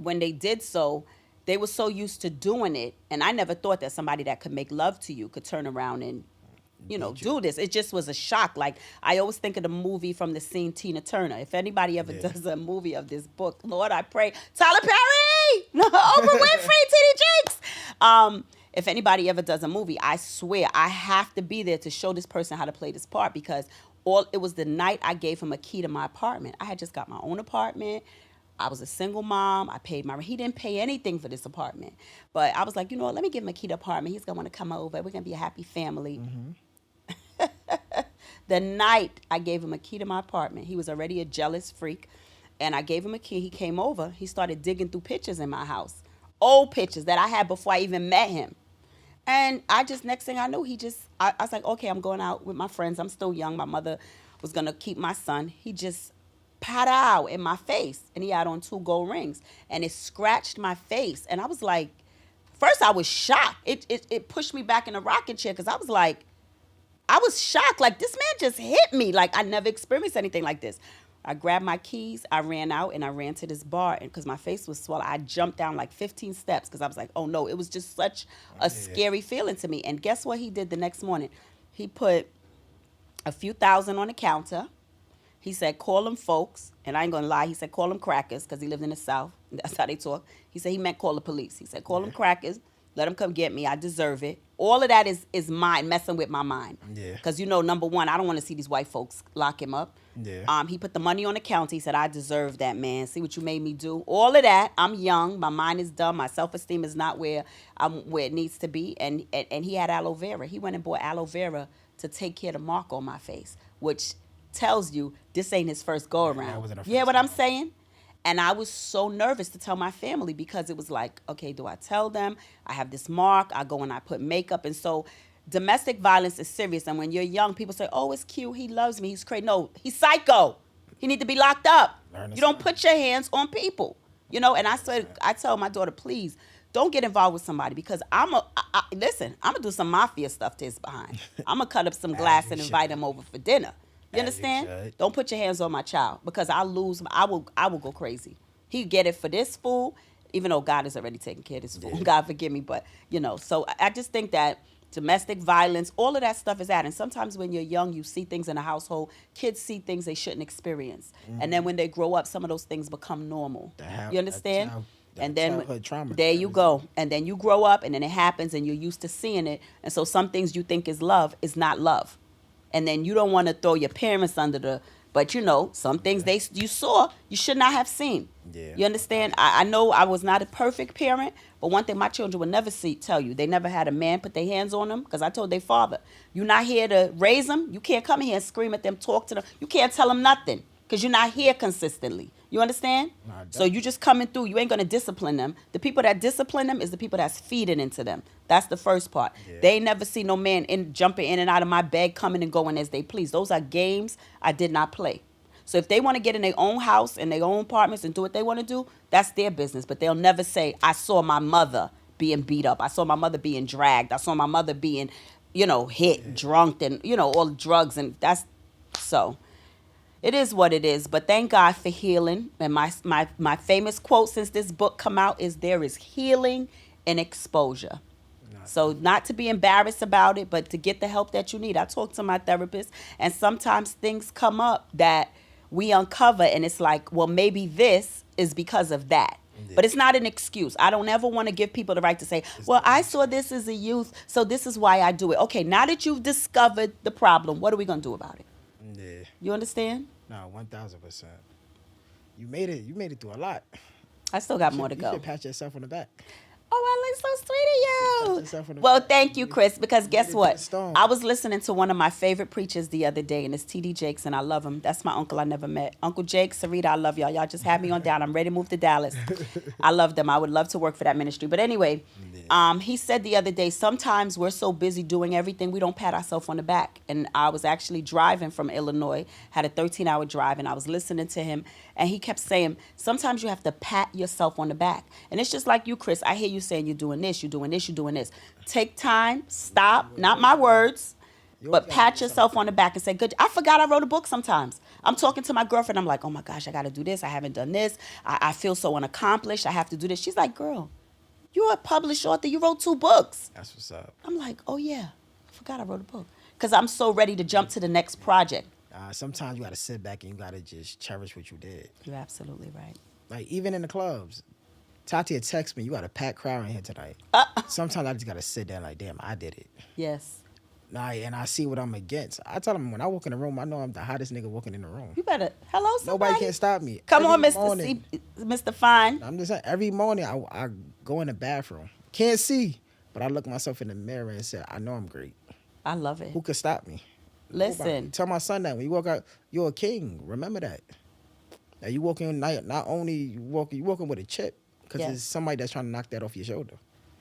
when they did so, they were so used to doing it. And I never thought that somebody that could make love to you could turn around and, do this. It just was a shock. Like, I always think of the movie from the scene, Tina Turner. If anybody ever does a movie of this book, Lord, I pray. Tyler Perry! Oprah Winfrey, T.D. Jakes! If anybody ever does a movie, I swear I have to be there to show this person how to play this part, because it was the night I gave him a key to my apartment. I had just got my own apartment. I was a single mom. I paid my rent. He didn't pay anything for this apartment. But I was like, let me give him a key to the apartment. He's going to want to come over. We're going to be a happy family. The night I gave him a key to my apartment, he was already a jealous freak. And I gave him a key. He came over. He started digging through pictures in my house. Old pictures that I had before I even met him. And next thing I knew, I was like, okay, I'm going out with my friends. I'm still young. My mother was going to keep my son. He just pow in my face, and he had on 2 gold rings, and it scratched my face. And I was like, first I was shocked. It pushed me back in a rocking chair, because I was shocked. Like, this man just hit me. Like, I never experienced anything like this. I grabbed my keys, I ran out, and I ran to this bar, and because my face was swollen, I jumped down like 15 steps, because I was like, oh no, it was just such a scary feeling to me. And guess what he did the next morning? He put a few thousand on the counter. He said, call them folks. And I ain't going to lie. He said, call them crackers, because he lived in the South. That's how they talk. He said he meant call the police. He said, call them crackers. Let them come get me. I deserve it. All of that is mine, messing with my mind. Yeah. Because, number one, I don't want to see these white folks lock him up. Yeah. He put the money on the counter. He said, I deserve that, man. See what you made me do. All of that. I'm young. My mind is dumb. My self-esteem is not where it needs to be. And he had aloe vera. He went and bought aloe vera to take care of the mark on my face, which tells you this ain't his first go-around. You hear what I'm saying? And I was so nervous to tell my family because it was like, okay, do I tell them? I have this mark. I go and I put makeup. And so domestic violence is serious. And when you're young, people say, oh, it's cute. He loves me. He's crazy. No, he's psycho. He need to be locked up. You don't put your hands on people. And I tell my daughter, please, don't get involved with somebody because listen, I'm going to do some mafia stuff to his behind. I'm going to cut up some glass and invite him over for dinner. You understand? Don't put your hands on my child because I will go crazy. He get it for this fool, even though God is already taking care of this fool. Yeah. God forgive me, but so I just think that domestic violence, all of that stuff is that. And sometimes when you're young, you see things in a household. Kids see things they shouldn't experience, and then when they grow up, some of those things become normal. You understand? And then there you go. And then you grow up, and then it happens, and you're used to seeing it. And so some things you think is love is not love. And then you don't want to throw your parents under but some things you saw you should not have seen. Yeah. You understand? I know I was not a perfect parent, but one thing my children would never tell you, they never had a man put their hands on them because I told their father, you're not here to raise them. You can't come in here and scream at them, talk to them. You can't tell them nothing because you're not here consistently. You understand? So you just coming through. You ain't going to discipline them. The people that discipline them is the people that's feeding into them. That's the first part. Yeah. They ain't never see no man jumping in and out of my bed, coming and going as they please. Those are games I did not play. So if they want to get in their own house, in their own apartments and do what they want to do, that's their business. But they'll never say, I saw my mother being beat up. I saw my mother being dragged. I saw my mother being, hit, drunk, and, all the drugs. And that's so. It is what it is, but thank God for healing. And my famous quote since this book come out is there is healing in exposure. So not to be embarrassed about it, but to get the help that you need. I talk to my therapist, and sometimes things come up that we uncover, and it's like, well, maybe this is because of that. Yeah. But it's not an excuse. I don't ever want to give people the right to say, well, I saw this as a youth, so this is why I do it. Okay, now that you've discovered the problem, what are we going to do about it? Yeah. You understand? No, 1,000%. You made it through a lot. I still got more to go. You should pat yourself on the back. Oh, I look so sweet of you. Well, thank you, Chris, because guess what? I was listening to one of my favorite preachers the other day, and it's T.D. Jakes, and I love him. That's my uncle I never met. Uncle Jake, Sarita, I love y'all. Y'all just have me on down. I'm ready to move to Dallas. I love them. I would love to work for that ministry. But anyway, he said the other day, sometimes we're so busy doing everything, we don't pat ourselves on the back. And I was actually driving from Illinois, had a 13-hour drive, and I was listening to him, and he kept saying, sometimes you have to pat yourself on the back. And it's just like you, Chris. I hear you saying you're doing this, you're doing this, you're doing this. Take time, stop, not my words, but pat yourself on the back and say, good. I forgot I wrote a book sometimes. I'm talking to my girlfriend. I'm like, oh, my gosh, I got to do this. I haven't done this. I feel so unaccomplished. I have to do this. She's like, girl, you're a published author. You wrote 2 books. That's what's up. I'm like, oh, yeah, I forgot I wrote a book. Because I'm so ready to jump to the next project. Sometimes you got to sit back and you got to just cherish what you did. You're absolutely right. Like, even in the clubs. Tati had text me, you got a packed crowd in here tonight. Sometimes I just got to sit there like, damn, I did it. Yes. And I see what I'm against. I tell them when I walk in the room, I know I'm the hottest nigga walking in the room. You better, hello, somebody. Nobody can stop me. Come on, Mr. Fine. I'm just saying, every morning I go in the bathroom. Can't see, but I look myself in the mirror and say, I know I'm great. I love it. Who could stop me? Listen. Nobody. Tell my son that when you walk out, you're a king. Remember that. Now you walking, not only you walking with a chip, because there's somebody that's trying to knock that off your shoulder.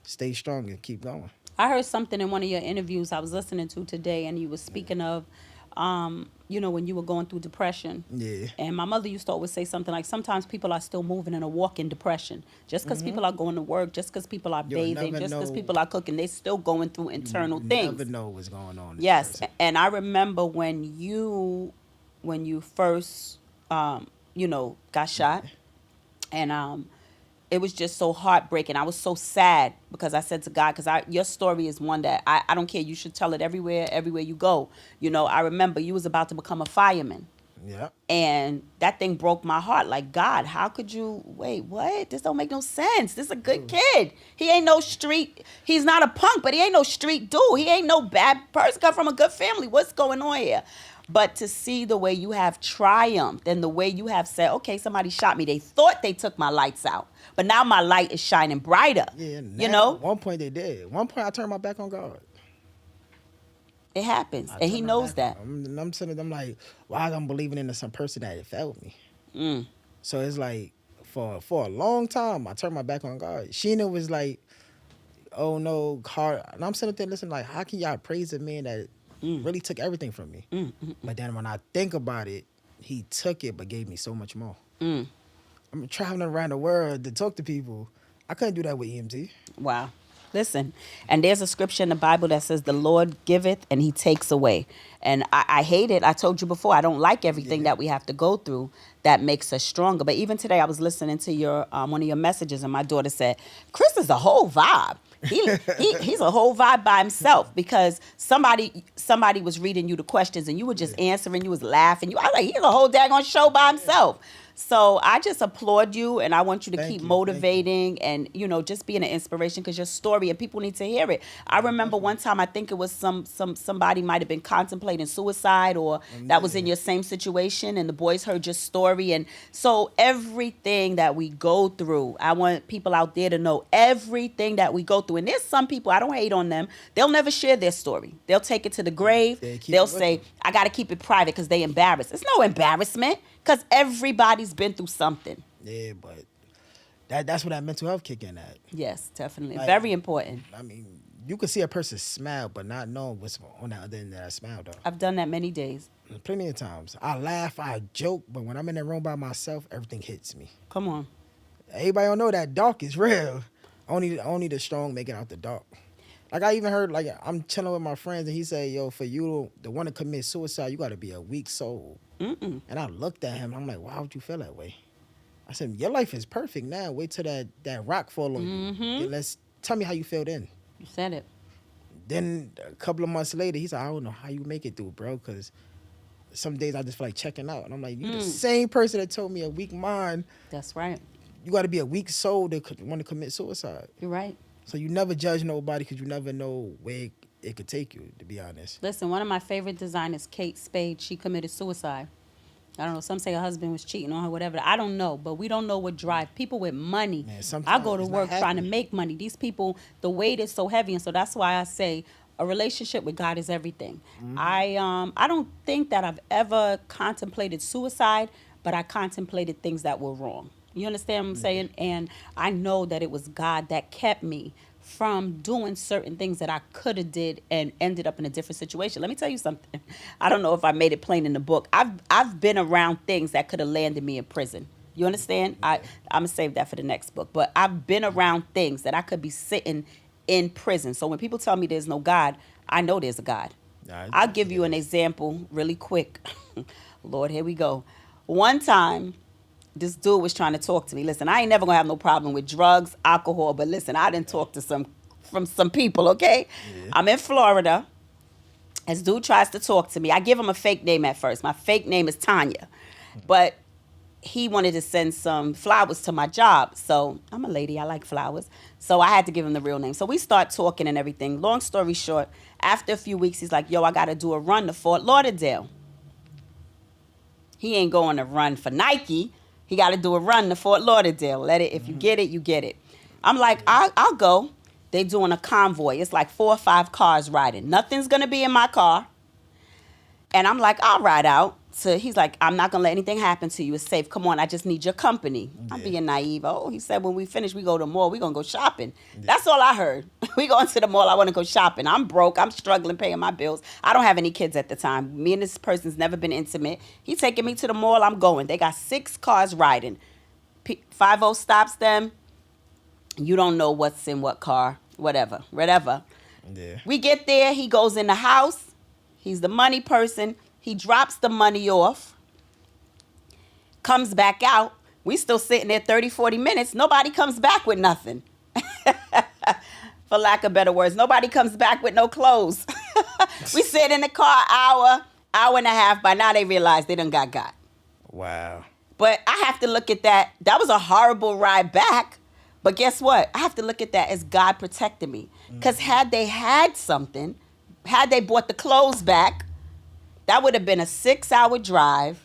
Stay strong and keep going. I heard something in one of your interviews I was listening to today, and you were speaking of, when you were going through depression. Yeah. And my mother used to always say something like, sometimes people are still moving in a walking depression. Just because people are going to work, just because people are bathing, just because people are cooking, they're still going through internal things. You never know what's going on. Yes. And I remember when you first, got shot, and it was just so heartbreaking. I was so sad because I said to God, because your story is one that I don't care. You should tell it everywhere you go. I remember you was about to become a fireman. Yeah. And that thing broke my heart. Like, God, how could you, wait, what? This don't make no sense. This is a good kid. He ain't no street, he's not a punk, but he ain't no street dude. He ain't no bad person, come from a good family. What's going on here? But to see the way you have triumphed and the way you have said, okay, somebody shot me. They thought they took my lights out, but now my light is shining brighter. Yeah. You know? At one point they did. At one point I turned my back on God. It happens. And he knows that. I'm sitting there, I'm like, why I'm believing into some person that failed me? So it's like, for a long time, I turned my back on God. Sheena was like, oh no, hard. And I'm sitting there listening, like, how can y'all praise a man that really took everything from me? But then when I think about it, he took it, but gave me so much more. I'm traveling around the world to talk to people. I couldn't do that with EMT. Wow. Listen, and there's a scripture in the Bible that says the Lord giveth and he takes away. And I hate it. I told you before, I don't like everything that we have to go through that makes us stronger. But even today, I was listening to your one of your messages, and my daughter said, Chris is a whole vibe. He's a whole vibe by himself, because somebody was reading you the questions and you were just answering, you was laughing. I was like, he's a whole daggone show by himself. So I just applaud you, and I want you to keep motivating and, just being an inspiration, because your story, and people need to hear it. I remember one time, I think it was somebody might have been contemplating suicide, or that was in your same situation, and the boys heard your story. And so everything that we go through, I want people out there to know everything that we go through. And there's some people, I don't hate on them, they'll never share their story. They'll take it to the grave. They'll say, I got to keep it private because they embarrassed. It's no embarrassment, because everybody's been through something. Yeah, but that's where that mental health kick in at. Yes, definitely. Like, very important. I mean, you can see a person smile, but not know what's on the other end of that smile, though. I've done that many days. Plenty of times. I laugh, I joke, but when I'm in the room by myself, everything hits me. Come on. Everybody don't know that dark is real. Only the strong make it out the dark. Like, I even heard, like, I'm chilling with my friends, and he said, yo, for you to want to commit suicide, you got to be a weak soul. And I looked at him, and I'm like, why would you feel that way? I said, your life is perfect now. Wait till that rock fall on you. Then tell me how you feel then. You said it. Then a couple of months later, he said, I don't know how you make it through, bro, because some days I just feel like checking out. And I'm like, you the same person that told me a weak mind. That's right. You got to be a weak soul to want to commit suicide. You're right. So you never judge nobody, because you never know where it could take you, to be honest. Listen, one of my favorite designers, Kate Spade, she committed suicide. I don't know. Some say her husband was cheating on her, whatever. I don't know, but we don't know what drive people with money. Man, I go to work trying to make money. These people, the weight is so heavy, and so that's why I say a relationship with God is everything. I don't think that I've ever contemplated suicide, but I contemplated things that were wrong. You understand what I'm saying? And I know that it was God that kept me from doing certain things that I could have did and ended up in a different situation. Let me tell you something. I don't know if I made it plain in the book. I've been around things that could have landed me in prison. You understand? I'm going to save that for the next book. But I've been around things that I could be sitting in prison. So when people tell me there's no God, I know there's a God. I'll give you an example really quick. Lord, here we go. One time, this dude was trying to talk to me. Listen, I ain't never gonna have no problem with drugs, alcohol, but listen, I didn't talk to some people, okay? Yeah. I'm in Florida. This dude tries to talk to me. I give him a fake name at first. My fake name is Tanya. But he wanted to send some flowers to my job. So I'm a lady, I like flowers. So I had to give him the real name. So we start talking and everything. Long story short, after a few weeks, he's like, yo, I gotta do a run to Fort Lauderdale. He ain't going to run for Nike. He got to do a run to Fort Lauderdale. If you get it, you get it. I'm like, I'll go. They doing a convoy. It's like 4 or 5 cars riding. Nothing's going to be in my car. And I'm like, I'll ride out. So he's like, I'm not going to let anything happen to you. It's safe. Come on, I just need your company. Yeah. I'm being naive. Oh, he said, when we finish, we go to the mall. We're going to go shopping. Yeah. That's all I heard. We going to the mall. I want to go shopping. I'm broke. I'm struggling paying my bills. I don't have any kids at the time. Me and this person's never been intimate. He's taking me to the mall. I'm going. They got 6 cars riding. 50 stops them. You don't know what's in what car. Whatever. Yeah. We get there. He goes in the house. He's the money person. He drops the money off, comes back out. We still sitting there 30, 40 minutes. Nobody comes back with nothing. For lack of better words, nobody comes back with no clothes. We sit in the car hour and a half. By now they realize they done got. Wow. But I have to look at that. That was a horrible ride back. But guess what? I have to look at that as God protecting me. Because had they had something, had they bought the clothes back, that would have been a 6-hour drive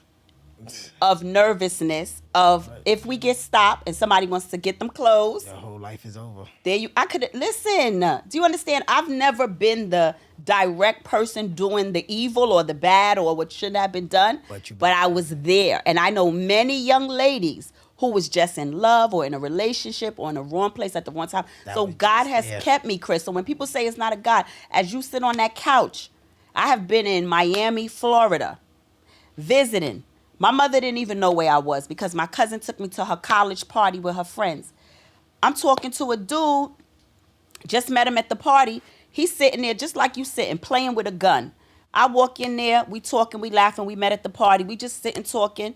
of nervousness of if we get stopped and somebody wants to get them clothes. Your whole life is over. I could listen. Do you understand? I've never been the direct person doing the evil or the bad or what shouldn't have been done. But I was there. And I know many young ladies who was just in love or in a relationship or in the wrong place at the wrong time. So God has kept me, Chris. So when people say it's not a God, as you sit on that couch, I have been in Miami, Florida, visiting. My mother didn't even know where I was because my cousin took me to her college party with her friends. I'm talking to a dude, just met him at the party. He's sitting there just like you sitting, playing with a gun. I walk in there, we talking, we laughing, we met at the party. We just sitting talking.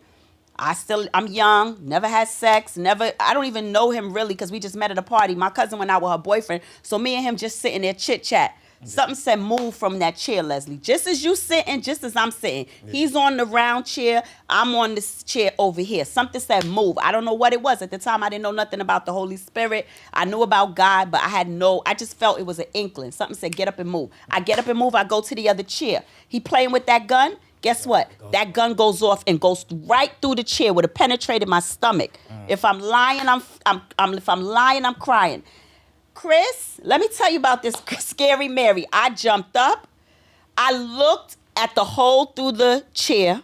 I'm young, never had sex, I don't even know him really because we just met at a party. My cousin went out with her boyfriend. So me and him just sitting there chit-chat. Something said move from that chair, Leslie. Just as you sitting, just as I'm sitting. He's on the round chair. I'm on this chair over here. Something said move. I don't know what it was. At the time, I didn't know nothing about the Holy Spirit. I knew about God, but I just felt it was an inkling. Something said get up and move. I get up and move. I go to the other chair. He playing with that gun. Guess what? That gun goes off and goes right through the chair. Would have penetrated my stomach. If I'm lying, I'm crying. Chris, let me tell you about this scary Mary. I jumped up. I looked at the hole through the chair,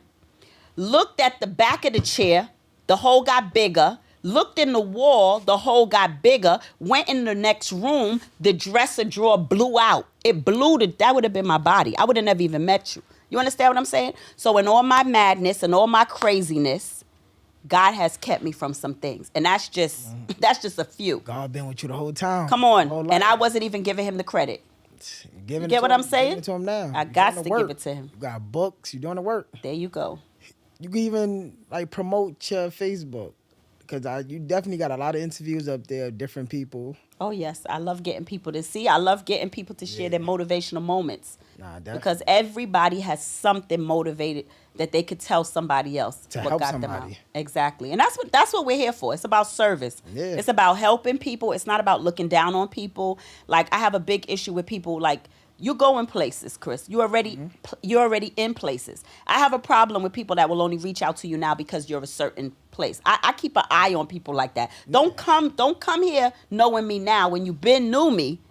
looked at the back of the chair. The hole got bigger. Looked in the wall. The hole got bigger. Went in the next room. The dresser drawer blew out. It blew. That would have been my body. I would have never even met you. You understand what I'm saying? So in all my madness and all my craziness, God has kept me from some things. And that's just a few. God been with you the whole time. Come on. And I wasn't even giving him the credit. You get what I'm saying? Give it to him now. I got to give it to him. You got books. You doing the work. There you go. You can even promote your Facebook because you definitely got a lot of interviews up there of different people. Oh, yes. I love getting people to see. I love getting people to share their motivational moments. Because everybody has something motivated that they could tell somebody else to what help got somebody. them out. Exactly. And that's what we're here for. It's about service. Yeah. It's about helping people. It's not about looking down on people. Like, I have a big issue with people, like, you go in places, Chris. You're already in places. I have a problem with people that will only reach out to you now because you're a certain place. I keep an eye on people like that. Don't come here knowing me now when you knew me,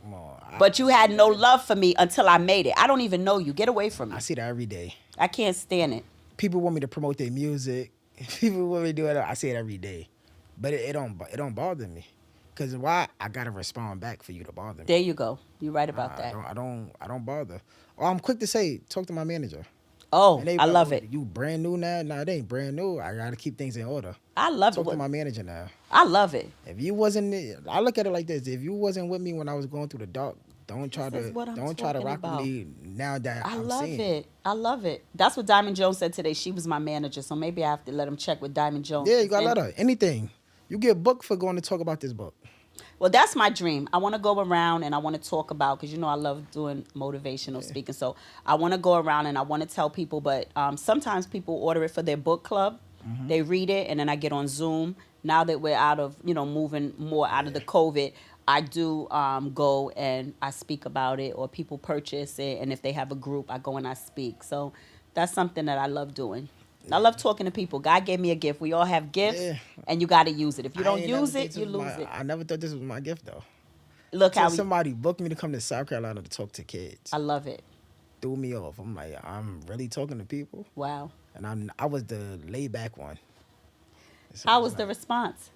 but you had no love for me until I made it. I don't even know you. Get away from me. I see that every day. I can't stand it. People want me to promote their music. People want me to do it. I see it every day, but it don't bother me. Cause why? I gotta respond back for you to bother me. There you go. You're right about that. I don't bother. Or I'm quick to say, talk to my manager. Oh, I love it. You brand new now? No, it ain't brand new. I gotta keep things in order. I love it. Talk to my manager now. I love it. If you wasn't, I look at it like this: if you wasn't with me when I was going through the dark, don't try to rock with me now that I'm seeing it. I love it. That's what Diamond Jones said today. She was my manager, so maybe I have to let him check with Diamond Jones. Yeah, you gotta let her. Anything. You get booked for going to talk about this book. Well, that's my dream. I want to go around and I want to talk about, because I love doing motivational speaking. So I want to go around and I want to tell people, but sometimes people order it for their book club. Mm-hmm. They read it and then I get on Zoom. Now that we're out of, moving more out of the COVID, I do go and I speak about it, or people purchase it. And if they have a group, I go and I speak. So that's something that I love doing. I love talking to people. God gave me a gift. We all have gifts, and you got to use it. If you don't use it, you lose it. I never thought this was my gift, though. Look how somebody booked me to come to South Carolina to talk to kids. I love it. Threw me off. I'm like, I'm really talking to people. Wow. And I was the laid back one. So how was the response?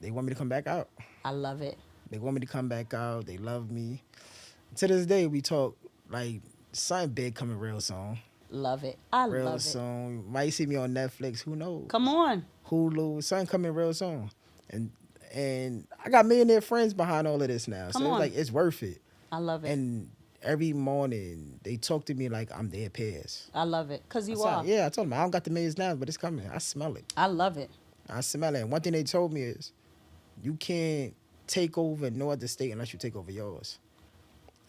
They want me to come back out. I love it. They want me to come back out. They love me. To this day, we talk like something big coming real soon. Love it. I real love it. Soon. Might see me on Netflix. Who knows? Come on. Hulu. Something coming real soon. And I got millionaire friends behind all of this now. Come on. It's worth it. I love it. And every morning they talk to me like I'm their peers. I love it. Because you are. Yeah, I told them I don't got the millions now, but it's coming. I smell it. I love it. I smell it. And one thing they told me is you can't take over no other state unless you take over yours.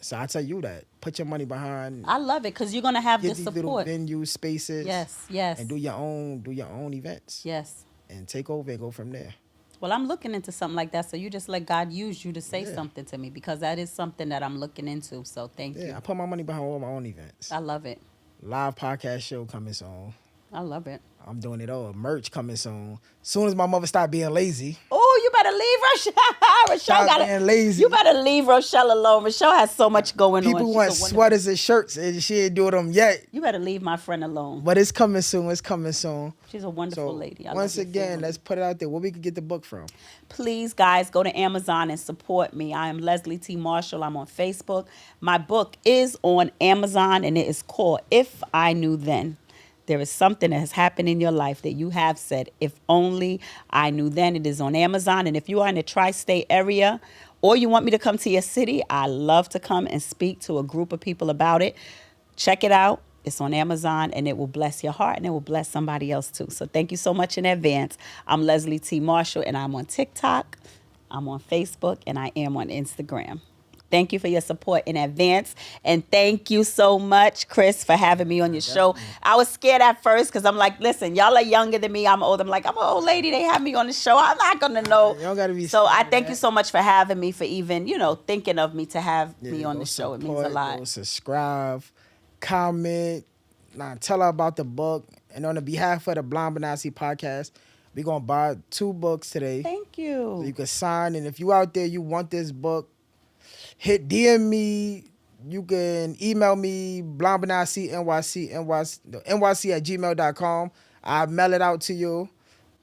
So I tell you that. Put your money behind. I love it because you're gonna have Get the these little support. venue spaces. Yes. And do your own events. Yes. And take over and go from there. Well, I'm looking into something like that. So you just let God use you to say Yeah. something to me because that is something that I'm looking into. So thank Yeah, you. I put my money behind all my own events. I love it. Live podcast show coming soon. I love it. I'm doing it all. Merch coming soon. Soon as my mother stop being lazy. Oh, you better leave Rochelle. Rochelle Stop being lazy. You better leave Rochelle alone. Rochelle has so much going on. People She's want a wonderful- sweaters and shirts, and she ain't doing them yet. You better leave my friend alone. But it's coming soon. It's coming soon. She's a wonderful So lady. I once love your again, family. let's put it out there. Where we could get the book from? Please, guys, go to Amazon and support me. I am Leslie T. Marshall. I'm on Facebook. My book is on Amazon, and it is called If I Knew Then. There is something that has happened in your life that you have said, if only I knew then. It is on Amazon. And if you are in the tri-state area or you want me to come to your city, I love to come and speak to a group of people about it. Check it out. It's on Amazon, and it will bless your heart, and it will bless somebody else too. So thank you so much in advance. I'm Leslie T. Marshall, and I'm on TikTok, I'm on Facebook, and I am on Instagram. Thank you for your support in advance. And thank you so much, Chris, for having me on your show. I was scared at first because I'm like, listen, y'all are younger than me. I'm old. I'm like, I'm an old lady. They have me on the show. I'm not going to know. You don't gotta be So I scared, thank man. you so much for having me, for even, thinking of me to have me on the show. It means a Support, lot. Go subscribe, comment, tell her about the book. And on the behalf of the BBNIC podcast, we're going to buy 2 books today. Thank So you. you can sign. And if you out there, you want this book, hit DM me. You can email me, NYC@gmail.com. I'll mail it out to you.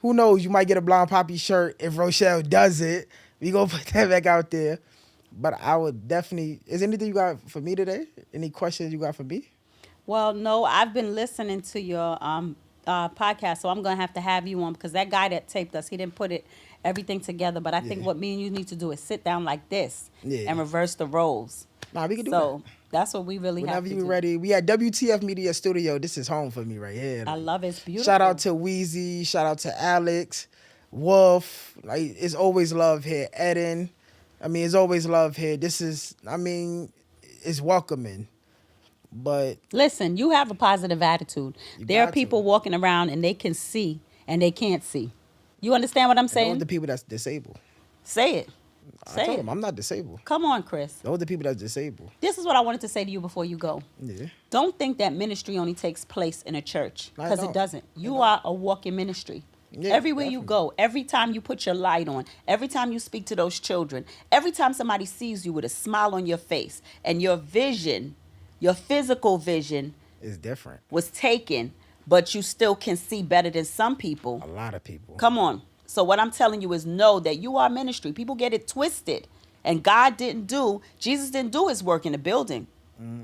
Who knows? You might get a Blonde Poppy shirt if Rochelle does it. We gonna put that back out there. But I would definitely. Is anything you got for me today? Any questions you got for me? Well, no, I've been listening to your podcast, so I'm going to have you on because that guy that taped us, he didn't put everything together. But I think Yeah. what me and you need to do is sit down like this Yeah. and reverse the roles. Nah, we can do So that's what we really have Whenever to you do. ready. We at WTF Media Studio. This is home for me right here. I love it. It's beautiful. Shout out to Weezy. Shout out to Alex, Wolf. Like it's always love here. Eden. It's always love here. This is. It's welcoming. But Listen, you have a positive attitude. You There are got people to. walking around and they can see and they can't see. You understand what I'm those saying? the people that's disabled. Say it. I Say told it. them I'm not disabled. Come on, Chris. Those the people that's disabled. This is what I wanted to say to you before you go. Yeah. Don't think that ministry only takes place in a church, I because it don't. doesn't. I You don't. are a walking ministry. Yeah, Everywhere you definitely. go, every time you put your light on, every time you speak to those children, every time somebody sees you with a smile on your face, and your vision, your physical vision It's different. was taken, but you still can see better than some people. A lot of people. Come on. So what I'm telling you is know that you are ministry. People get it twisted. And Jesus didn't do his work in the building.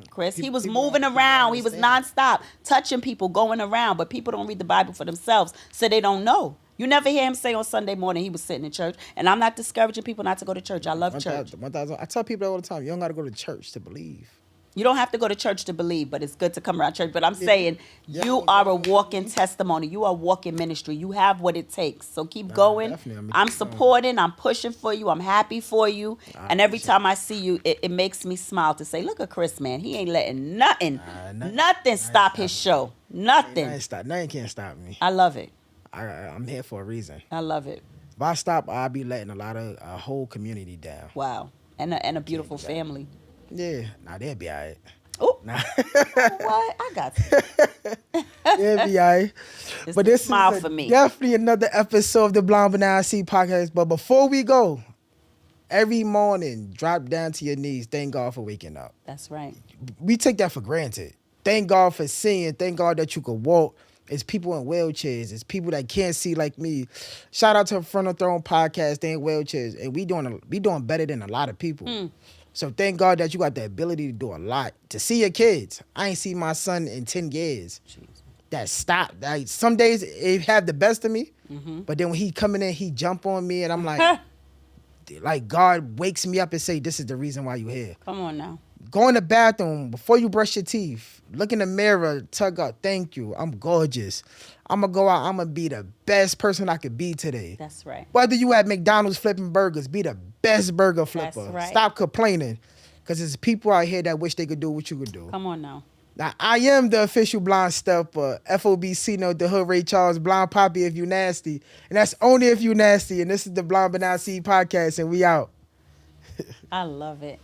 Chris, he was People moving don't around. He was understand. nonstop, touching people, going around. But people don't read the Bible for themselves, so they don't know. You never hear him say on Sunday morning he was sitting in church. And I'm not discouraging people not to go to church. I love church. 1,000. I tell people all the time, you don't got to go to church to believe. You don't have to go to church to believe, but it's good to come around church. But I'm saying Yeah. you are a walking testimony. You are a walking ministry. You have what it takes. So keep going. definitely. I'm supporting. I'm pushing for you. I'm happy for you. And every appreciate time I see you, it makes me smile to say, look at Chris, man. He ain't letting nothing nothing stop his show. Nothing. Nothing can't stop me. I love it. I'm here for a reason. I love it. If I stop, I'll be letting a whole community down. Wow. And a beautiful family. Yeah, they'll be all right. Oh, Nah, what? I got you. they'll be all right. It's But the this smile is for me. definitely another episode of the BBNIC podcast. But before we go, every morning, drop down to your knees. Thank God for waking up. That's right. We take that for granted. Thank God for seeing. Thank God that you could walk. It's people in wheelchairs. It's people that can't see like me. Shout out to Front of Throne podcast. They in wheelchairs, and we doing better than a lot of people. So thank God that you got the ability to do a lot. To see your kids. I ain't seen my son in 10 years. That stopped. Like, some days it have the best of me, but then when he coming in, he jump on me, and I'm like God wakes me up and say, "This is the reason why you here." Come on now. Go in the bathroom before you brush your teeth. Look in the mirror, tug up. Thank you. I'm gorgeous. I'm going to go out. I'm going to be the best person I could be today. That's right. Whether you at McDonald's flipping burgers, be the best burger flipper. That's right. Stop complaining. Because there's people out here that wish they could do what you could do. Come on now. Now, I am the official blind stepper, FOBC Note, the Hood Ray Charles, Blind Poppy if you nasty. And that's only if you nasty. And this is the Blind But Not See podcast, and we out. I love it.